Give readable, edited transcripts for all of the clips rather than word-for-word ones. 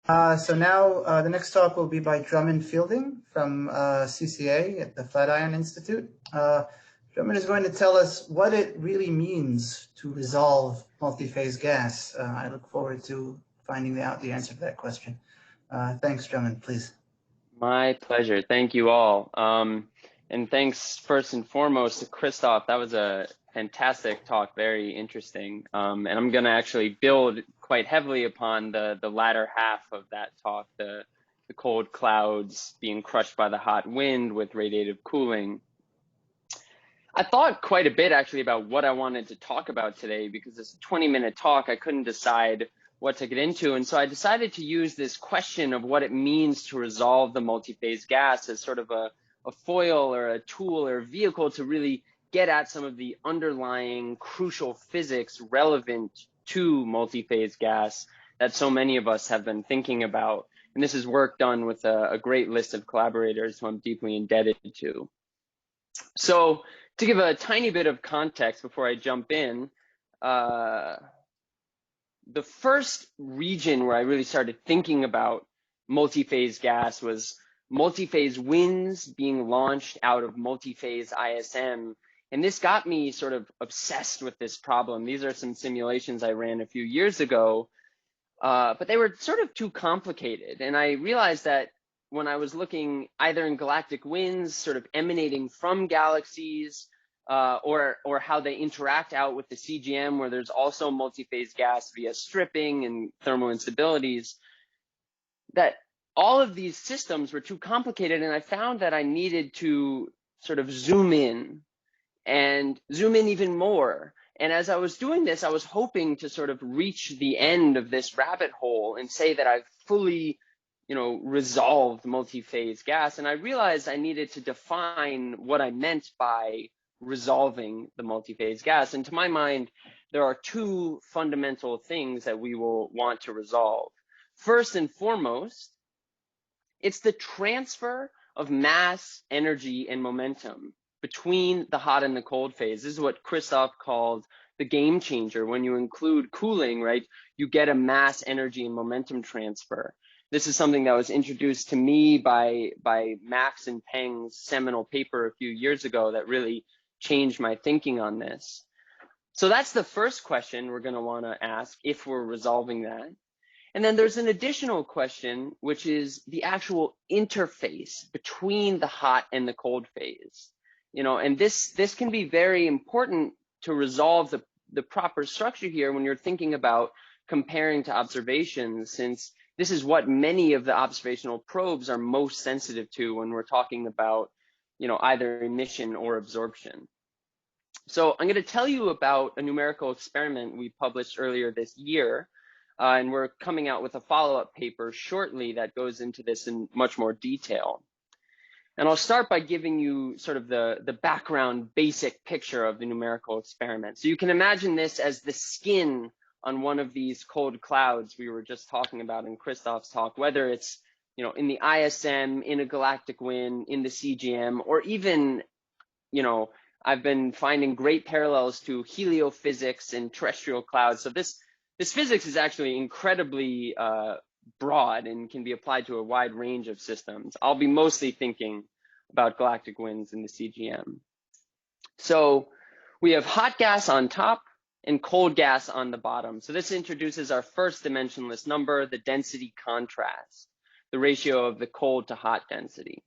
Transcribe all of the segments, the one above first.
So now the next talk will be by Drummond Fielding from CCA at the Flatiron Institute. Drummond is going to tell us what it really means to resolve multiphase gas. I look forward to finding out the answer to that question. Thanks, Drummond, please. My pleasure. Thank you all. And thanks first and foremost to Christoph. That was a fantastic talk, very interesting. And I'm going to actually build quite heavily upon the latter half of that talk, the cold clouds being crushed by the hot wind with radiative cooling. I thought quite a bit actually about what I wanted to talk about today, because it's a 20-minute talk. I couldn't decide what to get into. And so I decided to use this question of what it means to resolve the multiphase gas as sort of a foil or a tool or a vehicle to really get at some of the underlying crucial physics relevant to multiphase gas that so many of us have been thinking about. And this is work done with a great list of collaborators who I'm deeply indebted to. So to give a tiny bit of context before I jump in, the first region where I really started thinking about multiphase gas was multiphase winds being launched out of multiphase ISM. And this got me sort of obsessed with this problem. These are some simulations I ran a few years ago, but they were sort of too complicated. And I realized that when I was looking either in galactic winds sort of emanating from galaxies, or how they interact out with the CGM, where there's also multiphase gas via stripping and thermal instabilities, that all of these systems were too complicated. And I found that I needed to sort of zoom in even more. And as I was doing this, I was hoping to sort of reach the end of this rabbit hole and say that I've fully resolved multiphase gas. And I realized I needed to define what I meant by resolving the multiphase gas. And to my mind, there are two fundamental things that we will want to resolve. First and foremost, it's the transfer of mass, energy, and momentum between the hot and the cold phase. This is what Christoph called the game changer. When you include cooling, right, you get a mass, energy, and momentum transfer. This is something that was introduced to me by Max and Peng's seminal paper a few years ago that really changed my thinking on this. So that's the first question we're going to want to ask if we're resolving that. And then there's an additional question, which is the actual interface between the hot and the cold phase. And this can be very important to resolve the proper structure here when you're thinking about comparing to observations, since this is what many of the observational probes are most sensitive to when we're talking about either emission or absorption. So I'm going to tell you about a numerical experiment we published earlier this year, and we're coming out with a follow-up paper shortly that goes into this in much more detail. And I'll start by giving you sort of the background basic picture of the numerical experiment. So you can imagine this as the skin on one of these cold clouds we were just talking about in Christoph's talk, whether it's in the ISM, in a galactic wind, in the CGM, or even I've been finding great parallels to heliophysics and terrestrial clouds. So this physics is actually incredibly broad and can be applied to a wide range of systems. I'll be mostly thinking about galactic winds in the CGM. So we have hot gas on top and cold gas on the bottom. So this introduces our first dimensionless number, the density contrast, the ratio of the cold to hot density.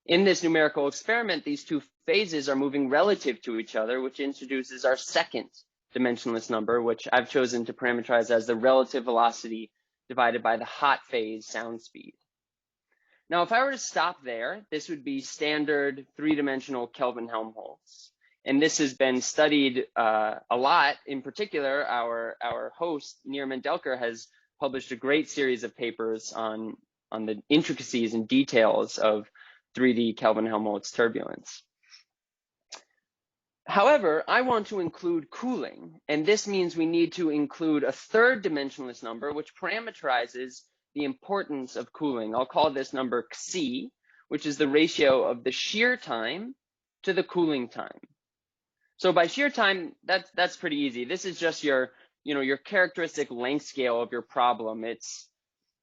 In this numerical experiment, these two phases are moving relative to each other, which introduces our second dimensionless number, which I've chosen to parameterize as the relative velocity divided by the hot phase sound speed. Now, if I were to stop there, this would be standard three-dimensional Kelvin-Helmholtz. And this has been studied a lot. In particular, our host, Nir Mendelker, has published a great series of papers on the intricacies and details of 3D Kelvin-Helmholtz turbulence. However, I want to include cooling, and this means we need to include a third dimensionless number which parameterizes the importance of cooling. I'll call this number Xi, which is the ratio of the shear time to the cooling time. So by shear time, that's pretty easy. This is just your characteristic length scale of your problem. It's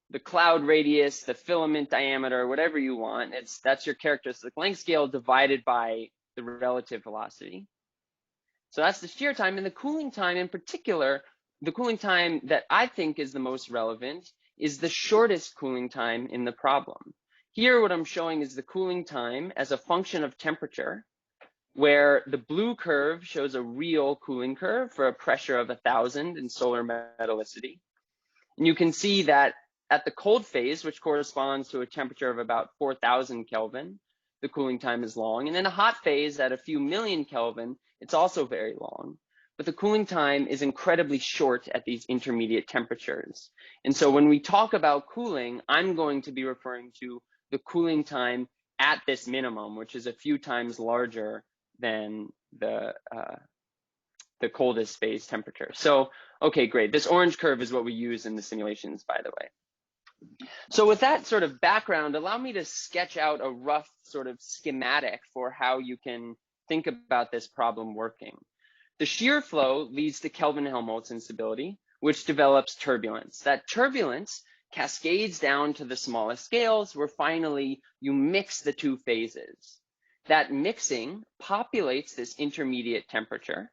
the cloud radius, the filament diameter, whatever you want. That's your characteristic length scale divided by the relative velocity. So that's the shear time. And the cooling time in particular, the cooling time that I think is the most relevant is the shortest cooling time in the problem. Here, what I'm showing is the cooling time as a function of temperature, where the blue curve shows a real cooling curve for a pressure of 1,000 in solar metallicity. And you can see that at the cold phase, which corresponds to a temperature of about 4,000 Kelvin, the cooling time is long. And in a hot phase at a few million Kelvin, it's also very long. But the cooling time is incredibly short at these intermediate temperatures. And so when we talk about cooling, I'm going to be referring to the cooling time at this minimum, which is a few times larger than the coldest phase temperature. So, okay, great. This orange curve is what we use in the simulations, by the way. So with that sort of background, allow me to sketch out a rough sort of schematic for how you can think about this problem working. The shear flow leads to Kelvin-Helmholtz instability, which develops turbulence. That turbulence cascades down to the smallest scales, where finally you mix the two phases. That mixing populates this intermediate temperature,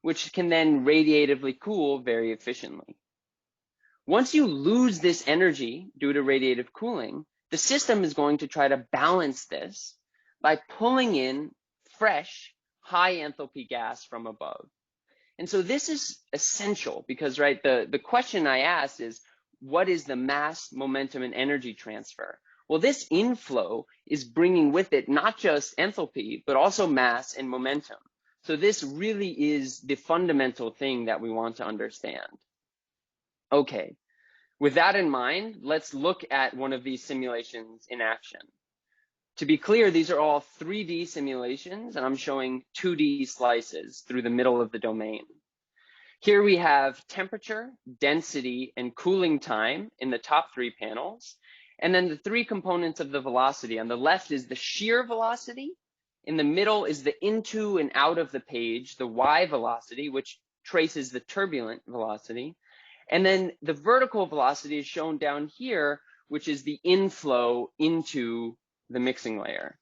which can then radiatively cool very efficiently. Once you lose this energy due to radiative cooling, the system is going to try to balance this by pulling in fresh, high enthalpy gas from above. And so this is essential because, right, the question I asked is, what is the mass, momentum, and energy transfer? Well, this inflow is bringing with it not just enthalpy, but also mass and momentum. So this really is the fundamental thing that we want to understand. Okay, with that in mind, let's look at one of these simulations in action. To be clear, these are all 3D simulations, and I'm showing 2D slices through the middle of the domain. Here we have temperature, density, and cooling time in the top three panels, and then the three components of the velocity. On the left is the shear velocity. In the middle is the into and out of the page, the y velocity, which traces the turbulent velocity. And then the vertical velocity is shown down here, which is the inflow into the mixing layer.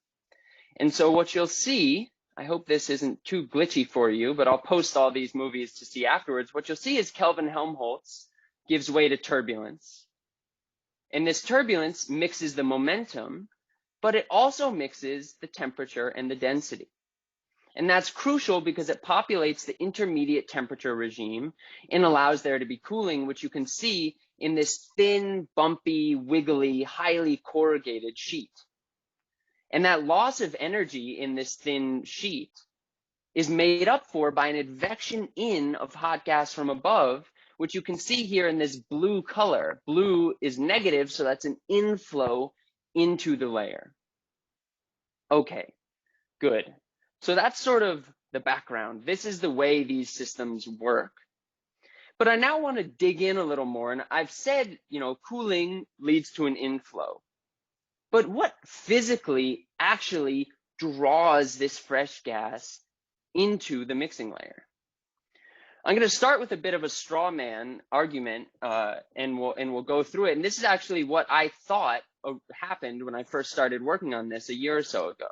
And so what you'll see, I hope this isn't too glitchy for you, but I'll post all these movies to see afterwards. What you'll see is Kelvin-Helmholtz gives way to turbulence. And this turbulence mixes the momentum, but it also mixes the temperature and the density. And that's crucial because it populates the intermediate temperature regime and allows there to be cooling, which you can see in this thin, bumpy, wiggly, highly corrugated sheet. And that loss of energy in this thin sheet is made up for by an advection in of hot gas from above, which you can see here in this blue color. Blue is negative, so that's an inflow into the layer. Okay, good. So that's sort of the background. This is the way these systems work. But I now want to dig in a little more. And I've said, cooling leads to an inflow. But what physically actually draws this fresh gas into the mixing layer? I'm going to start with a bit of a Strawman argument, and we'll go through it. And this is actually what I thought happened when I first started working on this a year or so ago.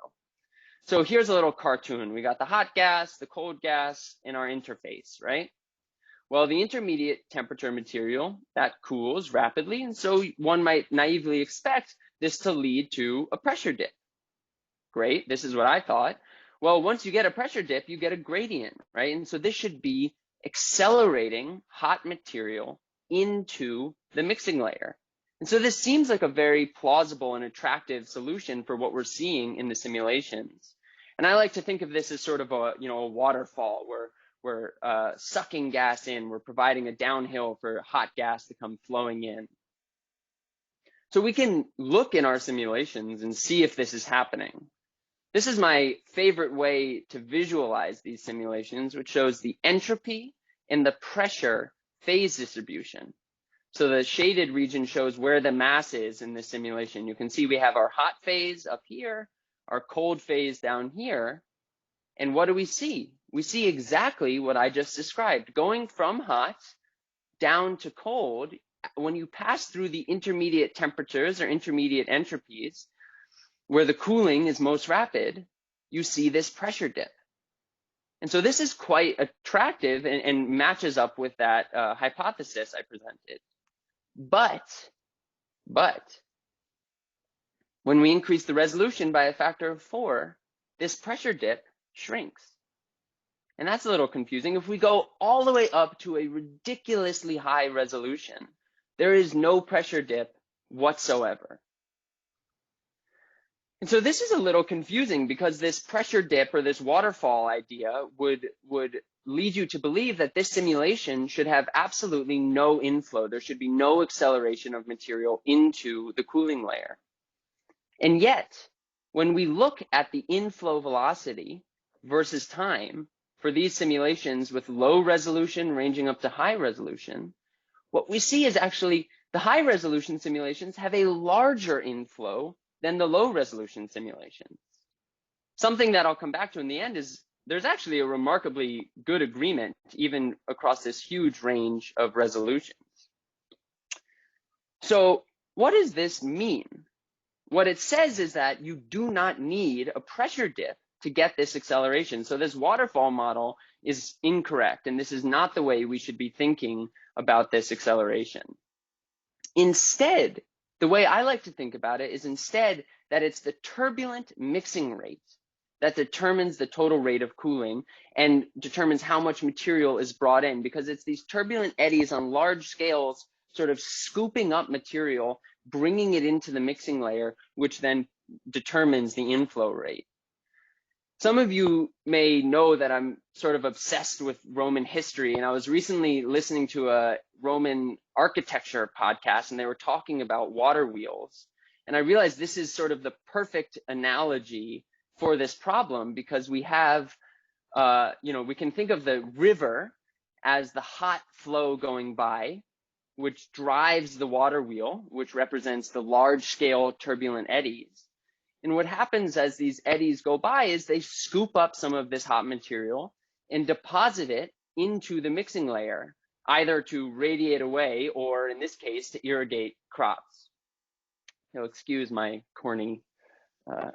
So here's a little cartoon. We got the hot gas, the cold gas, and our interface, right? Well, the intermediate temperature material, that cools rapidly, and so one might naively expect this to lead to a pressure dip. Great, this is what I thought. Well, once you get a pressure dip, you get a gradient, right? And so this should be accelerating hot material into the mixing layer. And so this seems like a very plausible and attractive solution for what we're seeing in the simulations. And I like to think of this as sort of a waterfall where we're sucking gas in, we're providing a downhill for hot gas to come flowing in. So we can look in our simulations and see if this is happening. This is my favorite way to visualize these simulations, which shows the entropy and the pressure phase distribution. So the shaded region shows where the mass is in this simulation. You can see we have our hot phase up here, our cold phase down here. And what do we see? We see exactly what I just described. Going from hot down to cold, when you pass through the intermediate temperatures or intermediate entropies, where the cooling is most rapid, you see this pressure dip. And so this is quite attractive and matches up with that hypothesis I presented. But when we increase the resolution by a factor of 4, this pressure dip shrinks. And that's a little confusing. If we go all the way up to a ridiculously high resolution, there is no pressure dip whatsoever. And so this is a little confusing because this pressure dip or this waterfall idea would lead you to believe that this simulation should have absolutely no inflow. There should be no acceleration of material into the cooling layer. And yet, when we look at the inflow velocity versus time for these simulations with low resolution ranging up to high resolution, what we see is actually the high resolution simulations have a larger inflow than the low resolution simulations. Something that I'll come back to in the end is there's actually a remarkably good agreement even across this huge range of resolutions. So what does this mean? What it says is that you do not need a pressure dip to get this acceleration. So this waterfall model is incorrect, and this is not the way we should be thinking about this acceleration. Instead, the way I like to think about it is instead that it's the turbulent mixing rate that determines the total rate of cooling and determines how much material is brought in, because it's these turbulent eddies on large scales sort of scooping up material, bringing it into the mixing layer, which then determines the inflow rate. Some of you may know that I'm sort of obsessed with Roman history, and I was recently listening to a Roman architecture podcast, and they were talking about water wheels. And I realized this is sort of the perfect analogy for this problem, because we have, we can think of the river as the hot flow going by, which drives the water wheel, which represents the large scale turbulent eddies. And what happens as these eddies go by is they scoop up some of this hot material and deposit it into the mixing layer, either to radiate away or, in this case, to irrigate crops. You'll excuse my corny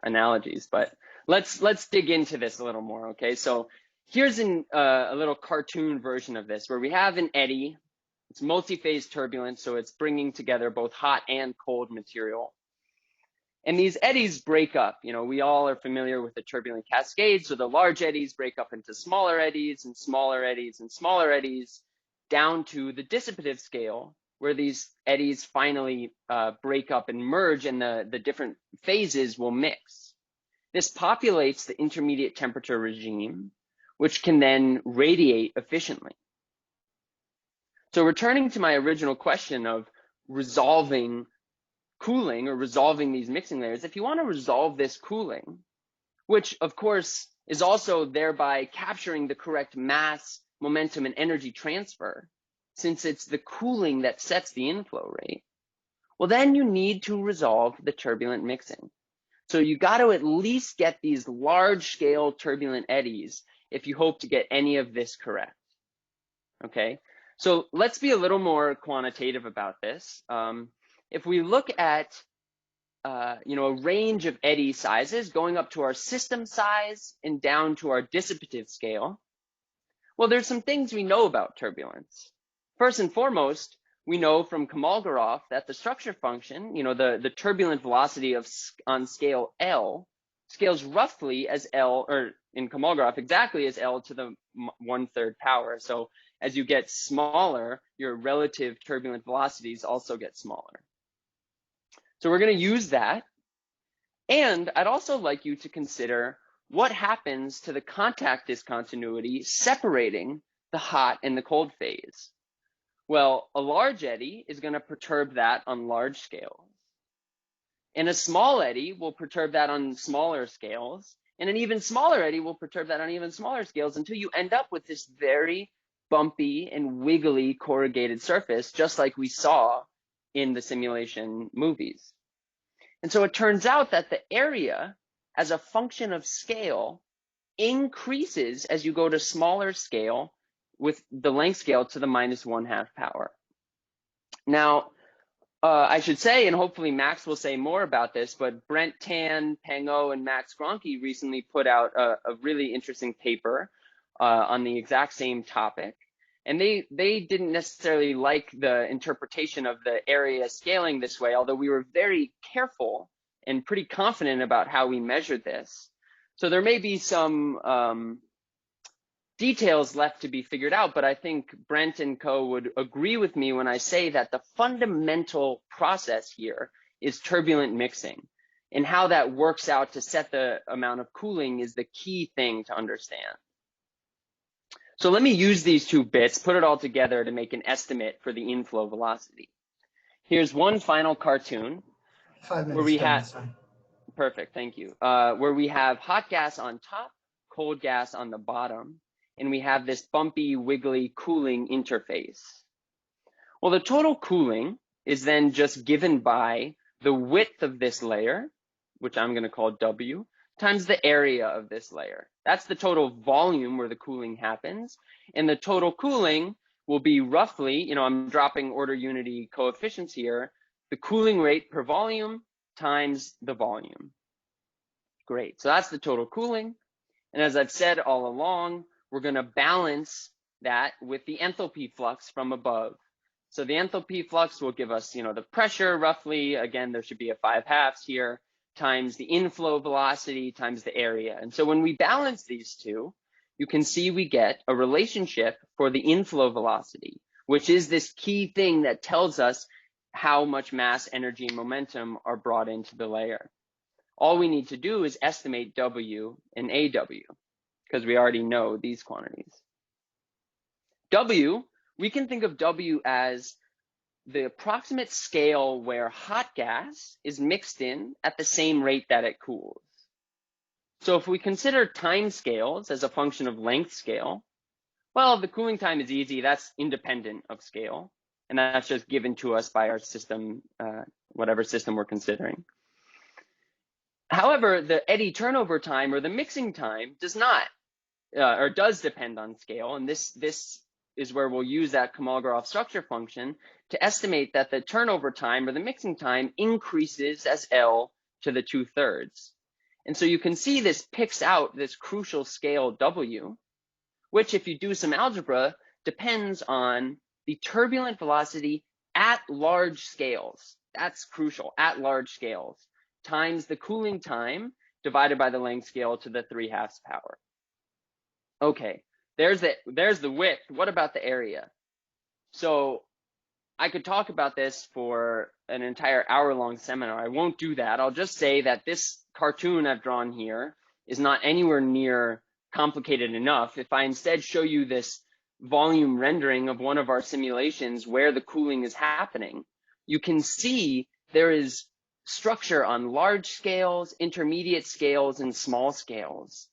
analogies, but let's dig into this a little more, okay? So here's a little cartoon version of this where we have an eddy. It's multiphase turbulence, so it's bringing together both hot and cold material. And these eddies break up. We all are familiar with the turbulent cascade. So the large eddies break up into smaller eddies and smaller eddies and smaller eddies down to the dissipative scale, where these eddies finally break up and merge, and the different phases will mix. This populates the intermediate temperature regime, which can then radiate efficiently. So returning to my original question of resolving cooling or resolving these mixing layers, if you want to resolve this cooling, which of course is also thereby capturing the correct mass, momentum, and energy transfer, since it's the cooling that sets the inflow rate, well, then you need to resolve the turbulent mixing. So you got to at least get these large scale turbulent eddies if you hope to get any of this correct. Okay, so let's be a little more quantitative about this. If we look at a range of eddy sizes going up to our system size and down to our dissipative scale, well, there's some things we know about turbulence. First and foremost, we know from Kolmogorov that the structure function, the turbulent velocity on scale L, scales roughly as L, or in Kolmogorov, exactly as L to the 1/3 power. So as you get smaller, your relative turbulent velocities also get smaller. So we're going to use that. And I'd also like you to consider what happens to the contact discontinuity separating the hot and the cold phase. Well, a large eddy is going to perturb that on large scales. And a small eddy will perturb that on smaller scales. And an even smaller eddy will perturb that on even smaller scales until you end up with this very bumpy and wiggly corrugated surface, just like we saw in the simulation movies. And so it turns out that the area as a function of scale increases as you go to smaller scale with the length scale to the -1/2 power. Now, I should say, and hopefully Max will say more about this, but Brent Tan, Peng O, and Max Gronke recently put out a really interesting paper on the exact same topic. And they didn't necessarily like the interpretation of the area scaling this way, although we were very careful and pretty confident about how we measured this. So there may be some details left to be figured out, but I think Brent and co would agree with me when I say that the fundamental process here is turbulent mixing, and how that works out to set the amount of cooling is the key thing to understand. So let me use these two bits, put it all together to make an estimate for the inflow velocity. Here's one final cartoon 5 minutes. Where we have, sorry. perfect, thank you. Where we have hot gas on top, cold gas on the bottom, and we have this bumpy, wiggly cooling interface. Well, the total cooling is then just given by the width of this layer, which I'm going to call W, times the area of this layer. That's the total volume where the cooling happens. And the total cooling will be roughly, I'm dropping order unity coefficients here, the cooling rate per volume times the volume. Great, so that's the total cooling. And as I've said all along, we're going to balance that with the enthalpy flux from above. So the enthalpy flux will give us, the pressure roughly. Again, there should be a 5/2 here, times the inflow velocity times the area. And so when we balance these two, you can see we get a relationship for the inflow velocity, which is this key thing that tells us how much mass, energy, and momentum are brought into the layer. All we need to do is estimate W and AW, because we already know these quantities. W, we can think of W as the approximate scale where hot gas is mixed in at the same rate that it cools. So if we consider time scales as a function of length scale, well, the cooling time is easy. That's independent of scale. And that's just given to us by our system, whatever system we're considering. However, the eddy turnover time or the mixing time does not, or does depend on scale. And this is where we'll use that Kolmogorov structure function to estimate that the turnover time or the mixing time increases as L to the 2/3. And so you can see this picks out this crucial scale W, which if you do some algebra, depends on the turbulent velocity at large scales. That's crucial, at large scales, times the cooling time divided by the length scale to the 3/2 power. Okay, there's the width. What about the area? So I could talk about this for an entire hour-long seminar. I won't do that. I'll just say that this cartoon I've drawn here is not anywhere near complicated enough. If I instead show you this volume rendering of one of our simulations where the cooling is happening, you can see there is structure on large scales, intermediate scales, and small scales,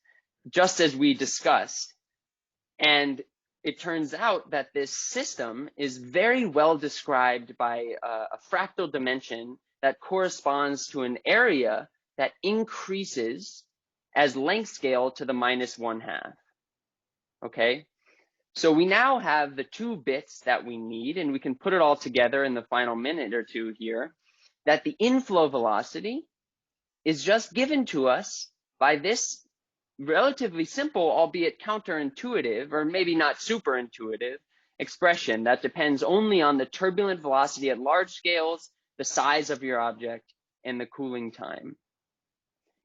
just as we discussed. And it turns out that this system is very well described by a fractal dimension that corresponds to an area that increases as length scale to the -1/2. Okay, so we now have the two bits that we need, and we can put it all together in the final minute or two here, that the inflow velocity is just given to us by this relatively simple, albeit counterintuitive, or maybe not super intuitive, expression that depends only on the turbulent velocity at large scales, the size of your object, and the cooling time.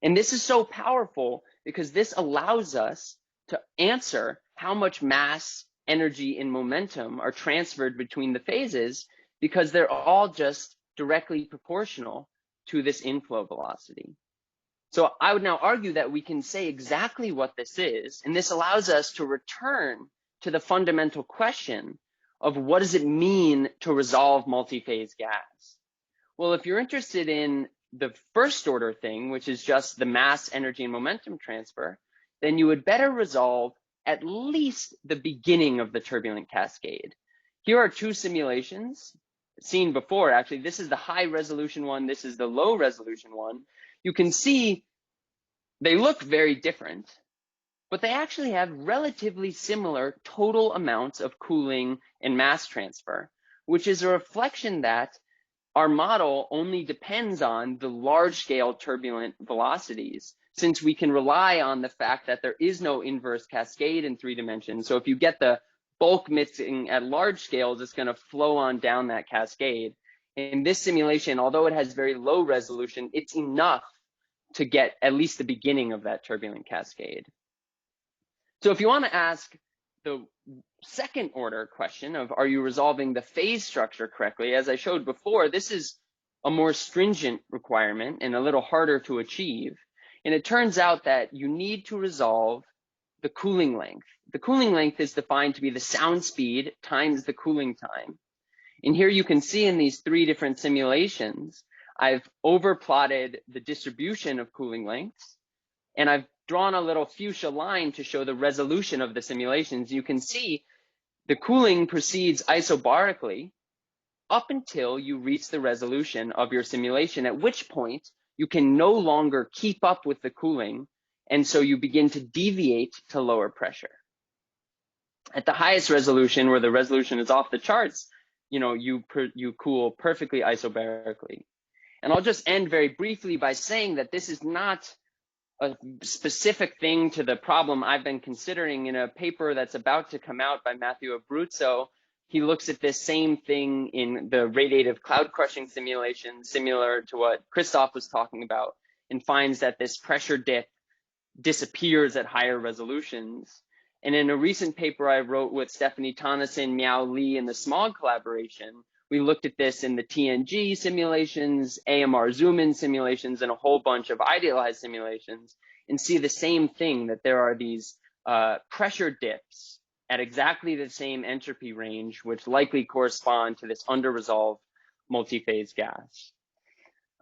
And this is so powerful because this allows us to answer how much mass, energy, and momentum are transferred between the phases, because they're all just directly proportional to this inflow velocity. So I would now argue that we can say exactly what this is, and this allows us to return to the fundamental question of what does it mean to resolve multiphase gas? Well, if you're interested in the first order thing, which is just the mass, energy, and momentum transfer, then you would better resolve at least the beginning of the turbulent cascade. Here are two simulations seen before. Actually, this is the high resolution one. This is the low resolution one. You can see they look very different, but they actually have relatively similar total amounts of cooling and mass transfer, which is a reflection that our model only depends on the large-scale turbulent velocities, since we can rely on the fact that there is no inverse cascade in 3 dimensions. So if you get the bulk mixing at large scales, it's going to flow on down that cascade. In this simulation, although it has very low resolution, it's enough to get at least the beginning of that turbulent cascade. So if you want to ask the second order question of, are you resolving the phase structure correctly? As I showed before, this is a more stringent requirement and a little harder to achieve. And it turns out that you need to resolve the cooling length. The cooling length is defined to be the sound speed times the cooling time. And here you can see in these 3 different simulations, I've overplotted the distribution of cooling lengths, and I've drawn a little fuchsia line to show the resolution of the simulations. You can see the cooling proceeds isobarically up until you reach the resolution of your simulation, at which point you can no longer keep up with the cooling, and so you begin to deviate to lower pressure. At the highest resolution, where the resolution is off the charts, you cool perfectly isobarically. And I'll just end very briefly by saying that this is not a specific thing to the problem I've been considering. In a paper that's about to come out by Matthew Abruzzo, he looks at this same thing in the radiative cloud crushing simulation, similar to what Christoph was talking about, and finds that this pressure dip disappears at higher resolutions. And in a recent paper I wrote with Stephanie Tonneson, Miao Li, and the SMOG collaboration, we looked at this in the TNG simulations, AMR zoom-in simulations, and a whole bunch of idealized simulations, and see the same thing, that there are these pressure dips at exactly the same entropy range, which likely correspond to this under-resolved multiphase gas.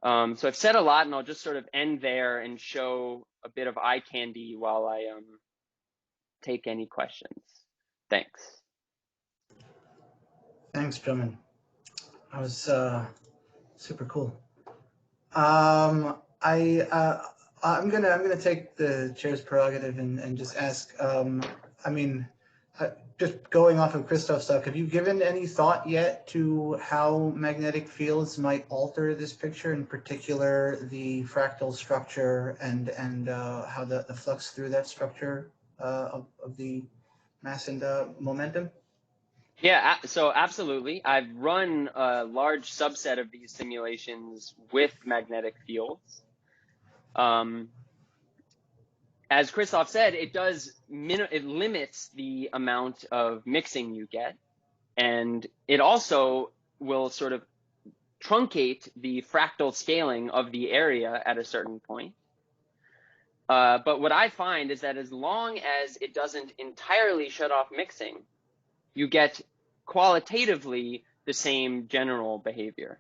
So I've said a lot, and I'll just sort of end there and show a bit of eye candy while I take any questions. Thanks. Thanks, Drummond. That was super cool. I'm gonna take the chair's prerogative and just ask. Just going off of Christoph's stuff, have you given any thought yet to how magnetic fields might alter this picture, in particular the fractal structure and how the flux through that structure of the mass and momentum? Yeah, so absolutely. I've run a large subset of these simulations with magnetic fields. As Christoph said, it limits the amount of mixing you get, and it also will sort of truncate the fractal scaling of the area at a certain point. But what I find is that as long as it doesn't entirely shut off mixing, you get qualitatively the same general behavior.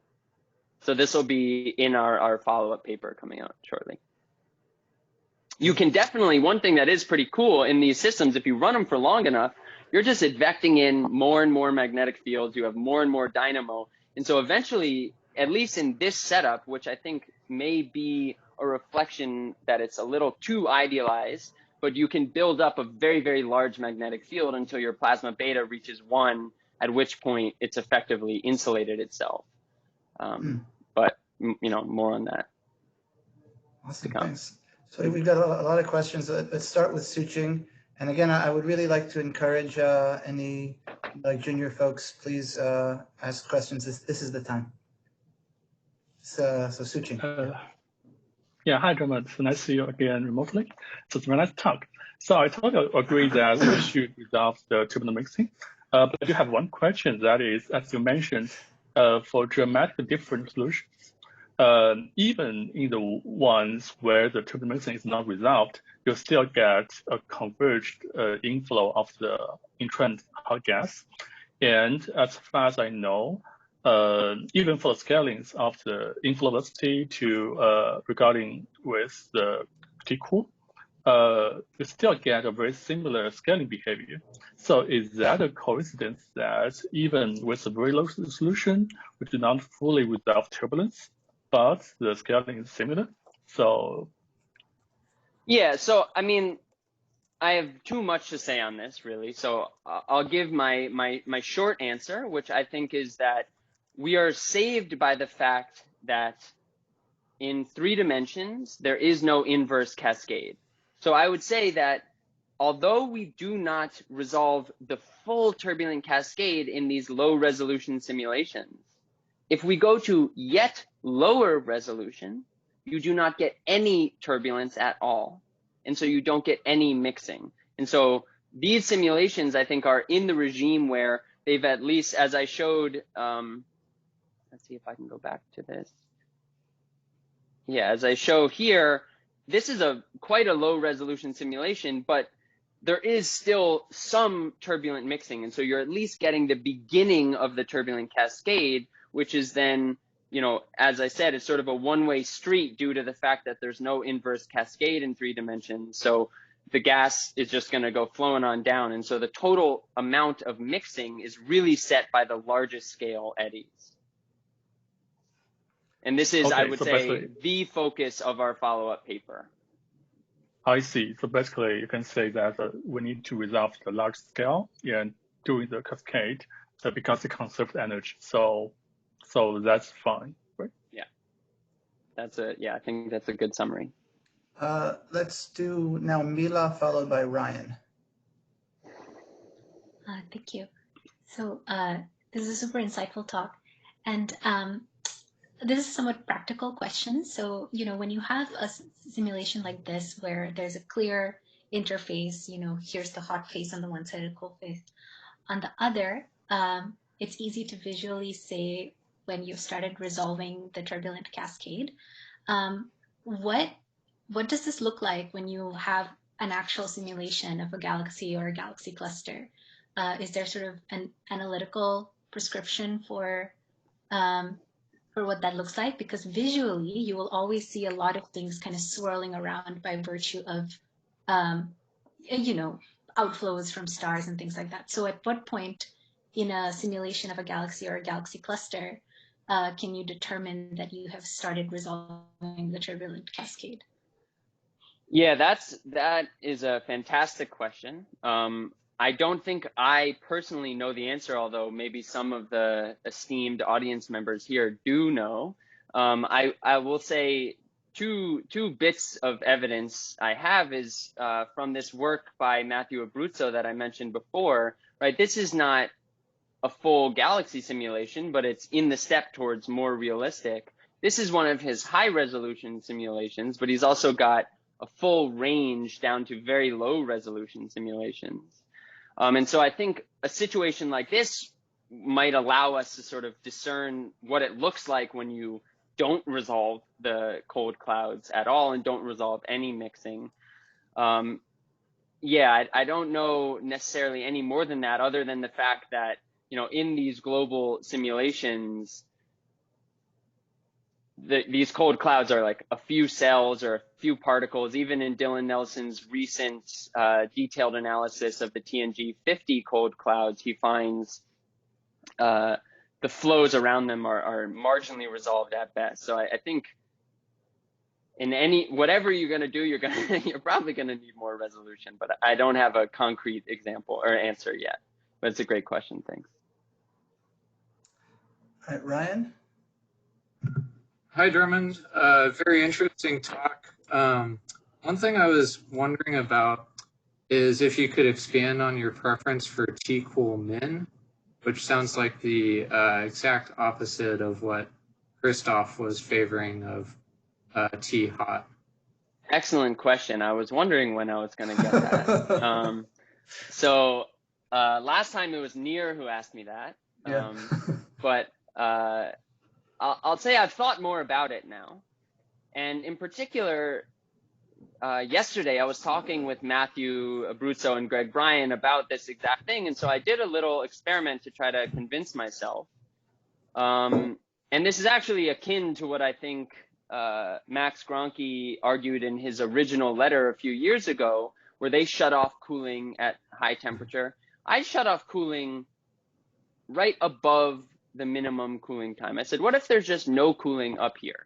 So this will be in our follow-up paper coming out shortly. You can definitely, one thing that is pretty cool in these systems, if you run them for long enough, you're just advecting in more and more magnetic fields. You have more and more dynamo. And so eventually, at least in this setup, which I think may be a reflection that it's a little too idealized, but you can build up a very, very large magnetic field until your plasma beta reaches 1, at which point it's effectively insulated itself. But, more on that. Awesome, thanks. So we've got a lot of questions. Let's start with Suching. And again, I would really like to encourage any junior folks, please ask questions. This is the time. So Suching. Yeah, hi, Drummond. It's nice to see you again remotely. So it's a very nice talk. So I totally agree that we should resolve the turbulent mixing. But I do have one question, that is, as you mentioned, for dramatically different solutions, even in the ones where the turbulent mixing is not resolved, you still get a converged inflow of the entrained hot gas. And as far as I know, even for the scalings of the inflow velocity to regarding with the particle, you still get a very similar scaling behavior. So is that a coincidence that even with a very low solution, we do not fully resolve turbulence, but the scaling is similar? So yeah, so I mean, I have too much to say on this, really. So I'll give my short answer, which I think is that we are saved by the fact that in 3 dimensions, there is no inverse cascade. So I would say that although we do not resolve the full turbulent cascade in these low resolution simulations, if we go to yet lower resolution, you do not get any turbulence at all. And so you don't get any mixing. And so these simulations, I think, are in the regime where they've at least, as I showed, let's see if I can go back to this. Yeah, as I show here, this is quite a low resolution simulation, but there is still some turbulent mixing. And so you're at least getting the beginning of the turbulent cascade, which is then, you know, as I said, it's sort of a one-way street due to the fact that there's no inverse cascade in 3 dimensions. So the gas is just going to go flowing on down. And so the total amount of mixing is really set by the largest scale eddies. And this is, okay, I would say, the focus of our follow-up paper. I see. So basically, you can say that we need to resolve the large scale and doing the cascade because it conserves energy. So that's fine, right? Yeah, I think that's a good summary. Let's do now Mila, followed by Ryan. Thank you. So this is a super insightful talk, and this is a somewhat practical question. So, you know, when you have a simulation like this, where there's a clear interface, you know, here's the hot phase on the one side and cold phase on the other, it's easy to visually say when you've started resolving the turbulent cascade. What does this look like when you have an actual simulation of a galaxy or a galaxy cluster? Is there sort of an analytical prescription for what that looks like? Because visually, you will always see a lot of things kind of swirling around by virtue of, you know, outflows from stars and things like that. So at what point in a simulation of a galaxy or a galaxy cluster can you determine that you have started resolving the turbulent cascade? Yeah, that is a fantastic question. I don't think I personally know the answer, although maybe some of the esteemed audience members here do know. I will say two bits of evidence I have is from this work by Matthew Abruzzo that I mentioned before, right? This is not a full galaxy simulation, but it's in the step towards more realistic. This is one of his high resolution simulations, but he's also got a full range down to very low resolution simulations. And so I think a situation like this might allow us to sort of discern what it looks like when you don't resolve the cold clouds at all and don't resolve any mixing. Yeah, I don't know necessarily any more than that, other than the fact that, you know, in these global simulations, these cold clouds are like a few cells or a few particles. Even in Dylan Nelson's recent detailed analysis of the TNG 50 cold clouds, he finds the flows around them are marginally resolved at best. So I think in whatever you're going to do, you're probably going to need more resolution. But I don't have a concrete example or answer yet. But it's a great question. Thanks. All right, Ryan. Hi, Drummond. Very interesting talk. One thing I was wondering about is if you could expand on your preference for T cool min, which sounds like the exact opposite of what Christoph was favoring of T hot. Excellent question. I was wondering when I was going to get that. So last time it was Nir who asked me that. Yeah. But I'll say I've thought more about it now. And in particular, yesterday I was talking with Matthew Abruzzo and Greg Bryan about this exact thing. And so I did a little experiment to try to convince myself. And this is actually akin to what I think Max Gronke argued in his original letter a few years ago, where they shut off cooling at high temperature. I shut off cooling right above the minimum cooling time. I said, what if there's just no cooling up here?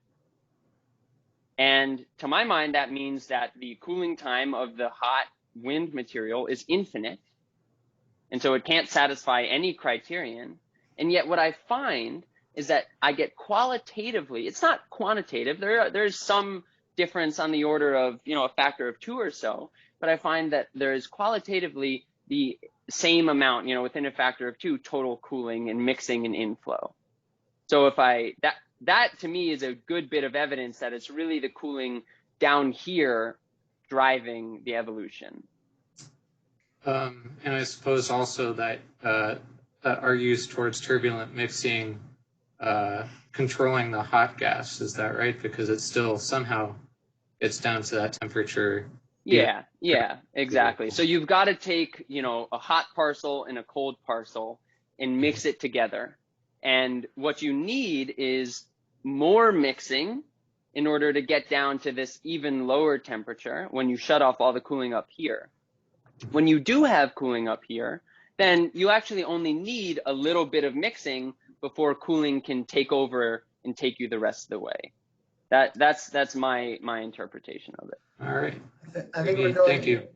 And to my mind, that means that the cooling time of the hot wind material is infinite. And so it can't satisfy any criterion. And yet what I find is that I get qualitatively, it's not quantitative, there's some difference on the order of, a factor of 2 or so, but I find that there is qualitatively the same amount, within a factor of 2, total cooling and mixing and inflow. So if that to me is a good bit of evidence that it's really the cooling down here driving the evolution. And I suppose also that argues towards turbulent mixing, controlling the hot gas. Is that right? Because it's still somehow it's down to that temperature. Yeah, exactly. So you've got to take, a hot parcel and a cold parcel and mix it together. And what you need is more mixing in order to get down to this even lower temperature when you shut off all the cooling up here. When you do have cooling up here, then you actually only need a little bit of mixing before cooling can take over and take you the rest of the way. That's my interpretation of it. All right. I think we're going. Thank you.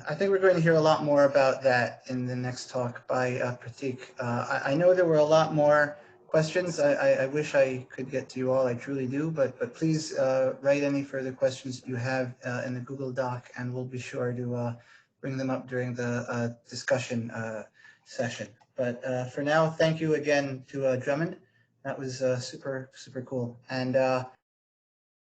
I think we're going to hear a lot more about that in the next talk by Pratik. I know there were a lot more questions. I wish I could get to you all. I truly do. But please write any further questions you have in the Google Doc, and we'll be sure to bring them up during the discussion session. But for now, thank you again to Drummond. That was super cool. And